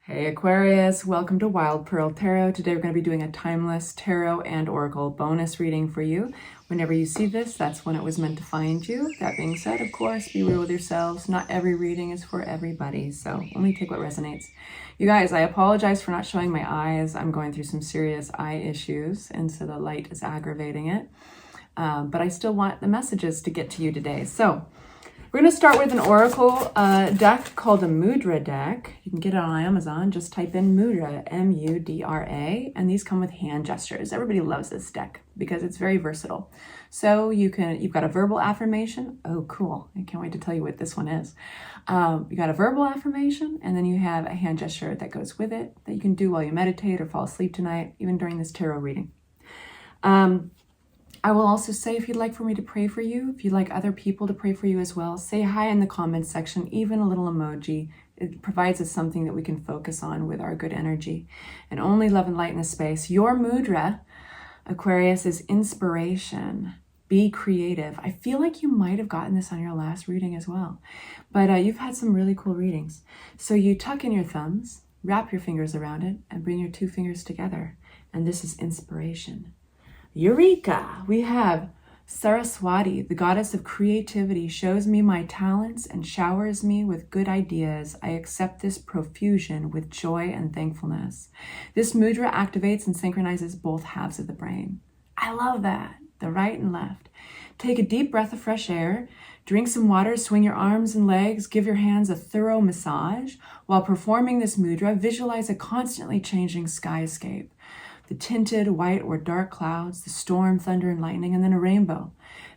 Hey Aquarius, welcome to Wild Pearl Tarot. Today we're going to be doing a timeless tarot and oracle bonus reading for you. Whenever you see this, that's when it was meant to find you. That being said, of course, be real with yourselves. Not every reading is for everybody, so only take what resonates. You guys, I apologize for not showing my eyes. I'm going through some serious eye issues, and so the light is aggravating it. But I still want the messages to get to you today. So we're going to start with an oracle deck called a Mudra deck. You can get it on Amazon. Just type in Mudra, M-U-D-R-A, and these come with hand gestures. Everybody loves this deck because it's very versatile. So you've got a verbal affirmation. Oh, cool. I can't wait to tell you what this one is. You got a verbal affirmation, and then you have a hand gesture that goes with it that you can do while you meditate or fall asleep tonight, even during this tarot reading. I will also say, if you'd like for me to pray for you, if you'd like other people to pray for you as well, say hi in the comments section, even a little emoji. It provides us something that we can focus on with our good energy. And only love and light in this space. Your mudra, Aquarius, is inspiration. Be creative. I feel like you might have gotten this on your last reading as well. But you've had some really cool readings. So you tuck in your thumbs, wrap your fingers around it, and bring your two fingers together. And this is inspiration. Eureka! We have Saraswati, the goddess of creativity, shows me my talents and showers me with good ideas. I accept this profusion with joy and thankfulness. This mudra activates and synchronizes both halves of the brain. I love that. The right and left. Take a deep breath of fresh air. Drink some water, swing your arms and legs, give your hands a thorough massage. While performing this mudra, visualize a constantly changing skyscape. The tinted white or dark clouds, the storm, thunder, and lightning, and then a rainbow.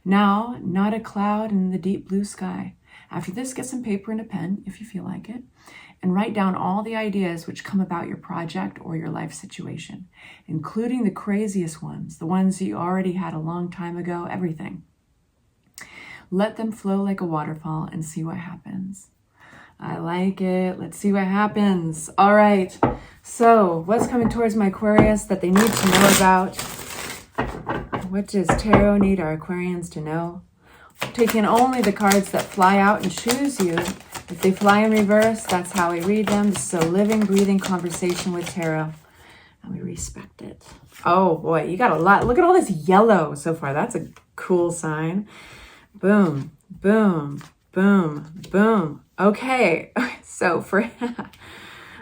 Now, not a cloud in the deep blue sky. After this, get some paper and a pen, if you feel like it, and write down all the ideas which come about your project or your life situation, including the craziest ones, the ones you already had a long time ago, everything. Let them flow like a waterfall and see what happens. I like it. Let's see what happens. All right. So what's coming towards my Aquarius that they need to know about? What does tarot need our Aquarians to know? Taking only the cards that fly out and choose you. If they fly in reverse, that's how we read them. This is a living, breathing conversation with tarot. And we respect it. Oh boy, you got a lot. Look at all this yellow so far. That's a cool sign. Boom, boom, boom, boom. Okay, so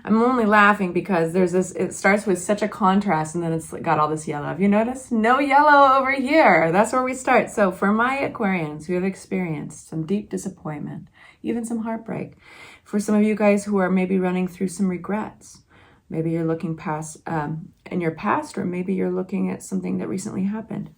I'm only laughing because there's this, it starts with such a contrast and then it's got all this yellow. Have you noticed? No yellow over here. That's where we start. So for my Aquarians who have experienced some deep disappointment, even some heartbreak, for some of you guys who are maybe running through some regrets, maybe you're looking past in your past, or maybe you're looking at something that recently happened.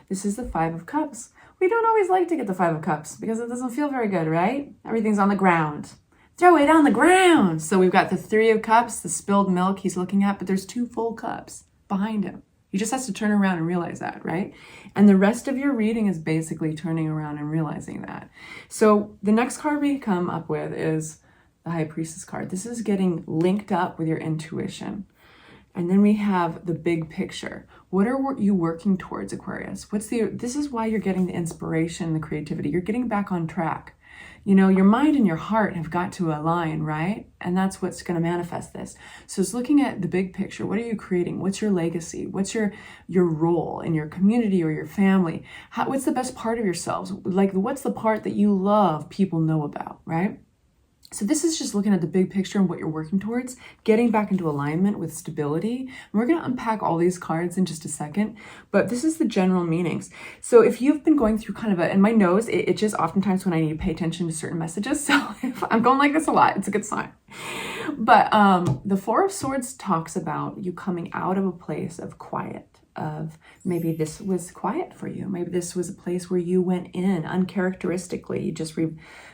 This is the Five of Cups. We don't always like to get the Five of Cups because it doesn't feel very good, right? Everything's on the ground. Throw it on the ground. So we've got the Three of Cups, the spilled milk he's looking at, but there's two full cups behind him. He just has to turn around and realize that, right? And the rest of your reading is basically turning around and realizing that. So the next card we come up with is the High Priestess card. This is getting linked up with your intuition. And then we have the big picture. What are you working towards, Aquarius? This is why you're getting the inspiration, the creativity. You're getting back on track. You know, your mind and your heart have got to align, right? And that's what's going to manifest this. So it's looking at the big picture. What are you creating? What's your legacy? What's your role in your community or your family? What's the best part of yourselves? Like, what's the part that you love people know about, right? So this is just looking at the big picture and what you're working towards, getting back into alignment with stability. And we're going to unpack all these cards in just a second, but this is the general meanings. So if you've been going through kind of and my nose, it itches oftentimes when I need to pay attention to certain messages. So if I'm going like this a lot, it's a good sign. But the Four of Swords talks about you coming out of a place of quiet. Of maybe this was quiet for you. Maybe this was a place where you went in uncharacteristically. You just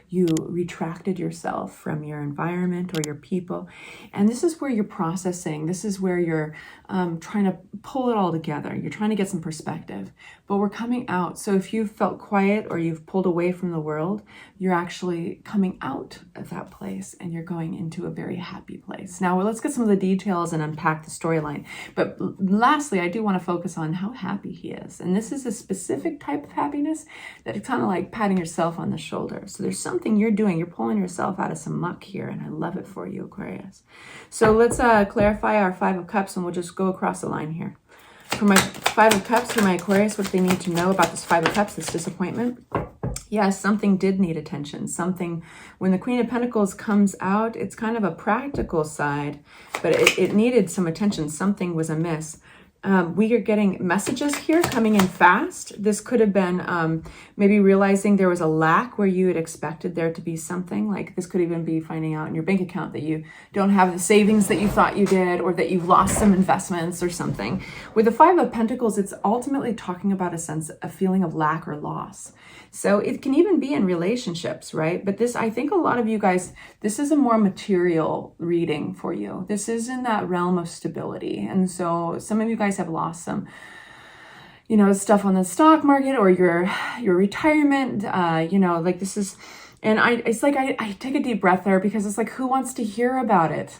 you retracted yourself from your environment or your people. And this is where you're processing. This is where you're trying to pull it all together. You're trying to get some perspective. But we're coming out. So if you've felt quiet or you've pulled away from the world, you're actually coming out of that place and you're going into a very happy place. Now, let's get some of the details and unpack the storyline. But lastly, I do want to focus on how happy he is. And this is a specific type of happiness that is kind of like patting yourself on the shoulder. So there's something something you're doing. You're pulling yourself out of some muck here, and I love it for you, Aquarius. So let's clarify our Five of Cups, and we'll just go across the line here. For my Five of Cups, for my Aquarius, what do they need to know about this Five of Cups, this disappointment? Yes, something did need attention. Something, when the Queen of Pentacles comes out, it's kind of a practical side, but it needed some attention. Something was amiss. We are getting messages here coming in fast. This could have been maybe realizing there was a lack where you had expected there to be something. Like this could even be finding out in your bank account that you don't have the savings that you thought you did, or that you've lost some investments or something. With the Five of Pentacles, it's ultimately talking about a feeling of lack or loss. So it can even be in relationships, right? But this, I think a lot of you guys, this is a more material reading for you. This is in that realm of stability. And so some of you guys have lost some, you know, stuff on the stock market or your retirement, you know, like this is, and it's like, I take a deep breath there, because it's like, who wants to hear about it?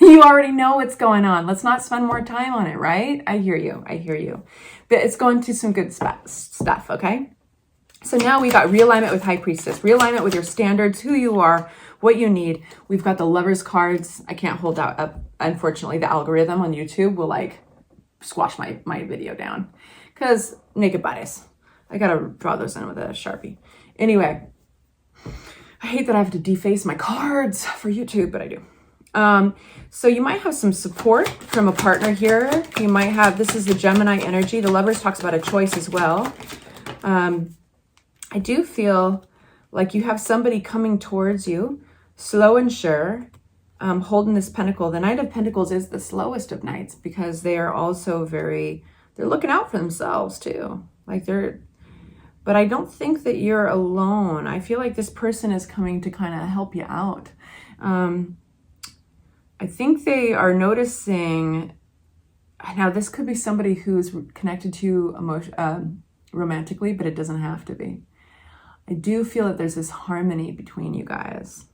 You already know what's going on. Let's not spend more time on it, right? I hear you. I hear you. But it's going to some good stuff, okay? So now we got realignment with High Priestess, realignment with your standards, who you are, what you need. We've got the Lovers cards. I can't hold out up. Unfortunately, the algorithm on YouTube will like squash my video down because naked bias. I got to draw those in with a Sharpie. Anyway, I hate that I have to deface my cards for YouTube, but I do. So you might have some support from a partner here. You might have, this is the Gemini energy. The Lovers talks about a choice as well. I do feel like you have somebody coming towards you, slow and sure, holding this pentacle. The Knight of Pentacles is the slowest of knights because they are also they're looking out for themselves too. But I don't think that you're alone. I feel like this person is coming to kind of help you out. I think they are noticing, now this could be somebody who's connected to you romantically, but it doesn't have to be. I do feel that there's this harmony between you guys,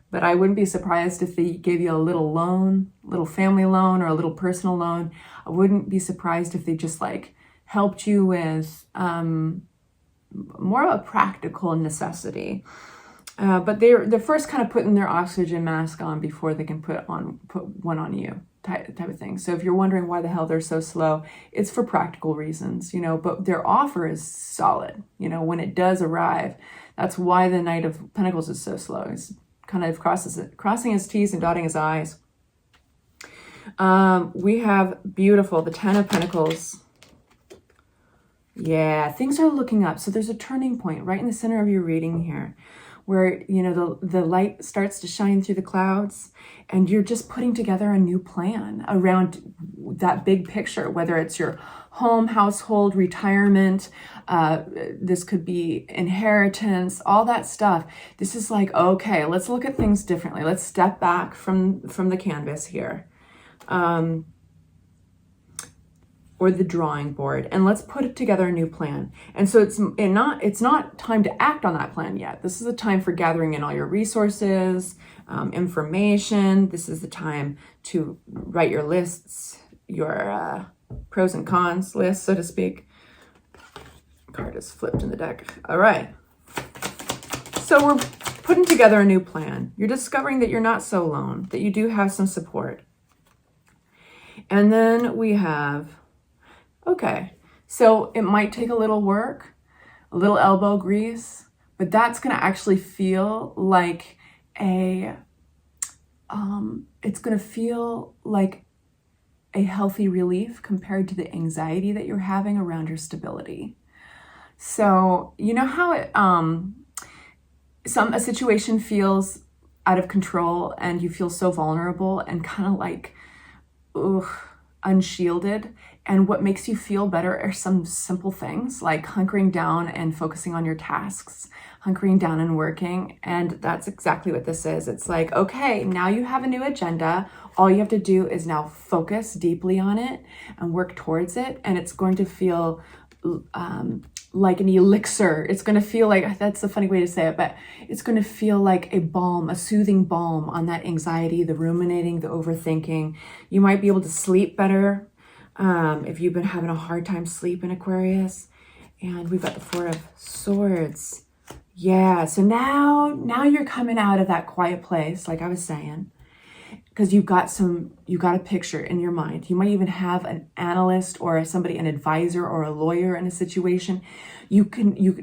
but I wouldn't be surprised if they gave you a little loan, little family loan or a little personal loan. I wouldn't be surprised if they just like helped you with more of a practical necessity. But they're first kind of putting their oxygen mask on before they can put one on you. Type of thing. So if you're wondering why the hell they're so slow, it's for practical reasons, you know, but their offer is solid, you know, when it does arrive. That's why the Knight of Pentacles is so slow. He's kind of crossing his T's and dotting his I's. We have beautiful, the Ten of Pentacles. Yeah, things are looking up. So there's a turning point right in the center of your reading here, where, you know, the light starts to shine through the clouds, and you're just putting together a new plan around that big picture, whether it's your home, household, retirement, this could be inheritance, all that stuff. This is like, okay, let's look at things differently. Let's step back from the canvas here. Or the drawing board, and let's put together a new plan. And so it's not time to act on that plan yet. This is a time for gathering in all your resources, information. This is the time to write your lists, your pros and cons list, so to speak. Card is flipped in the deck. All right. So we're putting together a new plan. You're discovering that you're not so alone, that you do have some support. And then we have, okay, so it might take a little work, a little elbow grease, but that's going to actually feel like it's going to feel like a healthy relief compared to the anxiety that you're having around your stability. So, you know how a situation feels out of control and you feel so vulnerable and kind of like, unshielded, and what makes you feel better are some simple things like hunkering down and focusing on your tasks, hunkering down and working. And that's exactly what this is. It's like, okay, now you have a new agenda. All you have to do is now focus deeply on it and work towards it. And it's going to feel like an elixir. It's going to feel like, that's a funny way to say it, but it's going to feel like a balm, a soothing balm on that anxiety, the ruminating, the overthinking. You might be able to sleep better if you've been having a hard time sleeping, Aquarius. And we've got the Four of Swords. Yeah, so now you're coming out of that quiet place, like I was saying, because you got a picture in your mind. You might even have an analyst or an advisor or a lawyer in a situation. You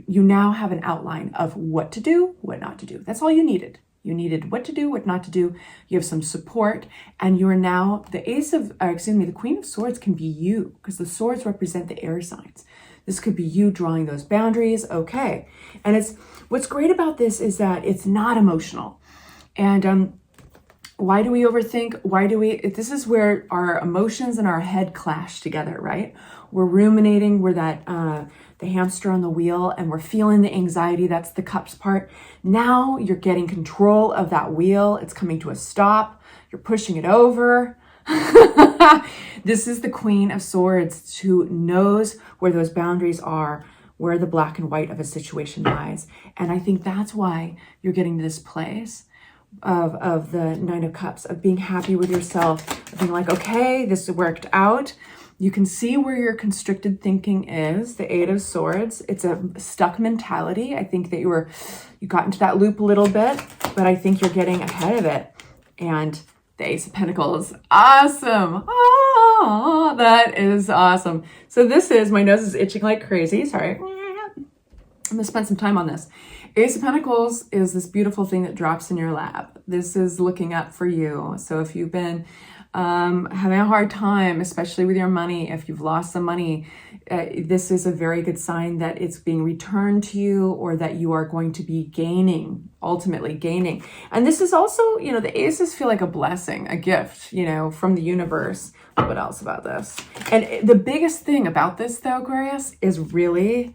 now have an outline of what to do, what not to do. That's all you needed. You needed what to do, what not to do. You have some support, and you're now the Queen of Swords can be you, because the swords represent the air signs. This could be you drawing those boundaries. Okay. And what's great about this is that it's not emotional. And why do we overthink? This is where our emotions and our head clash together, right? We're ruminating, we're the hamster on the wheel, and we're feeling the anxiety. That's the cups part. Now you're getting control of that wheel. It's coming to a stop. You're pushing it over. This is the Queen of Swords, who knows where those boundaries are, where the black and white of a situation lies. And I think that's why you're getting to this place of the Nine of Cups, of being happy with yourself, of being like, okay, this worked out. You can see where your constricted thinking is, the Eight of Swords. It's a stuck mentality. I think that you got into that loop a little bit, but I think you're getting ahead of it. And the Ace of Pentacles, awesome. Oh, that is awesome. So my nose is itching like crazy. Sorry. I'm gonna spend some time on this. Ace of Pentacles is this beautiful thing that drops in your lap. This is looking up for you. So if you've been having a hard time, especially with your money, if you've lost some money, this is a very good sign that it's being returned to you, or that you are going to be ultimately gaining. And this is also, the aces feel like a blessing, a gift, from the universe. What else about this? And the biggest thing about this, though, Aquarius, is really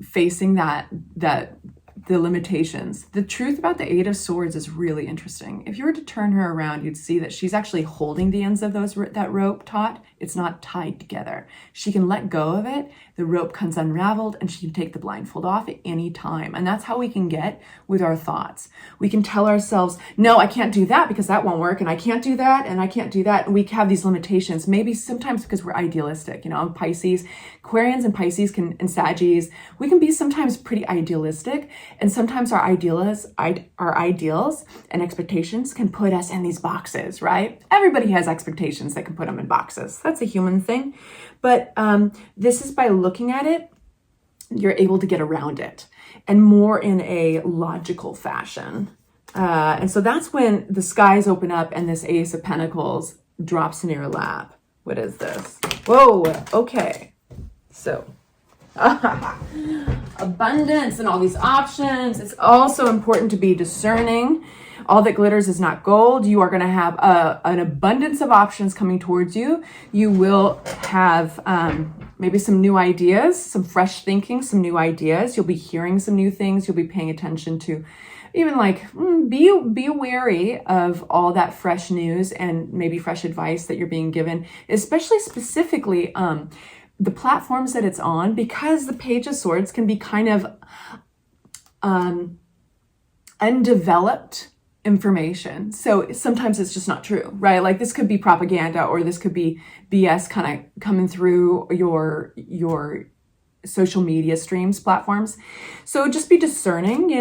facing the limitations. The truth about the Eight of Swords is really interesting. If you were to turn her around, you'd see that she's actually holding the ends of that rope taut. It's not tied together. She can let go of it. The rope comes unraveled, and she can take the blindfold off at any time. And that's how we can get with our thoughts. We can tell ourselves, no, I can't do that because that won't work. And I can't do that. And I can't do that. And we have these limitations, maybe sometimes because we're idealistic. I'm Pisces, Aquarians and Pisces and Saggies. We can be sometimes pretty idealistic. And sometimes our ideals and expectations can put us in these boxes, right? Everybody has expectations that can put them in boxes. That's a human thing. But this is by looking at it, you're able to get around it, and more in a logical fashion. And so that's when the skies open up and this Ace of Pentacles drops in your lap. What is this? Whoa, okay. So abundance and all these options. It's also important to be discerning. All that glitters is not gold. You are going to have an abundance of options coming towards you. You will have maybe some new ideas, some fresh thinking, some new ideas. You'll be hearing some new things. You'll be paying attention to even be wary of all that fresh news and maybe fresh advice that you're being given, especially specifically the platforms that it's on, because the Page of Swords can be kind of undeveloped information. So sometimes it's just not true, right? Like this could be propaganda, or this could be BS kind of coming through your social media streams, platforms. So just be discerning,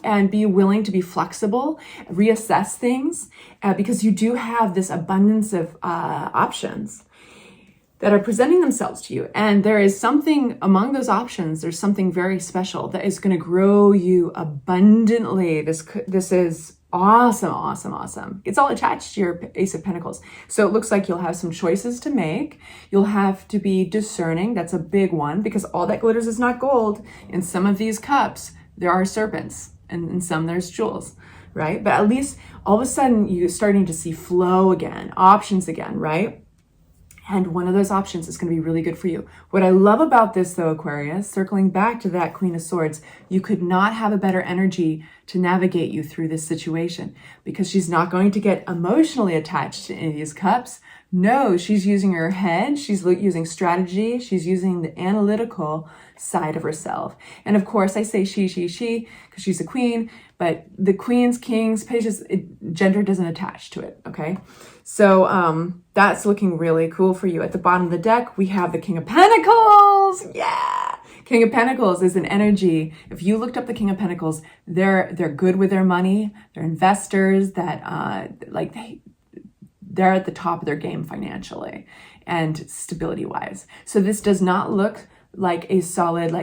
and be willing to be flexible, reassess things, because you do have this abundance of options that are presenting themselves to you. And there is something among those options, there's something very special that is going to grow you abundantly. This is awesome, awesome, awesome. It's all attached to your Ace of Pentacles. So it looks like you'll have some choices to make. You'll have to be discerning. That's a big one, because all that glitters is not gold. In some of these cups, there are serpents, and in some there's jewels, right? But at least all of a sudden you're starting to see flow again, options again, right? And one of those options is going to be really good for you. What I love about this, though, Aquarius, circling back to that Queen of Swords, you could not have a better energy to navigate you through this situation, because she's not going to get emotionally attached to any of these cups. No, she's using her head. She's using strategy. She's using the analytical side of herself. And of course, I say she, because she's a queen, but the queens, kings, pages, gender doesn't attach to it, okay? So that's looking really cool for you. At the bottom of the deck, we have the King of Pentacles. Yeah! King of Pentacles is an energy. If you looked up the King of Pentacles, they're good with their money. They're investors that they're at the top of their game financially and stability wise. So this does not look like a solid,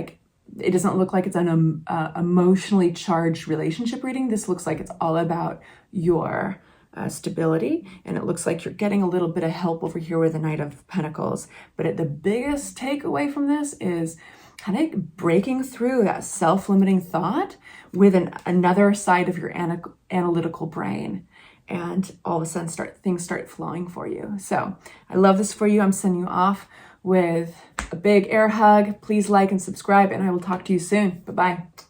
it doesn't look like it's an emotionally charged relationship reading. This looks like it's all about your stability, and it looks like you're getting a little bit of help over here with the Knight of Pentacles. But the biggest takeaway from this is kind of breaking through that self-limiting thought with another side of your analytical brain, and all of a sudden things start flowing for you. So I love this for you. I'm sending you off with a big air hug. Please like and subscribe, and I will talk to you soon. Bye-bye.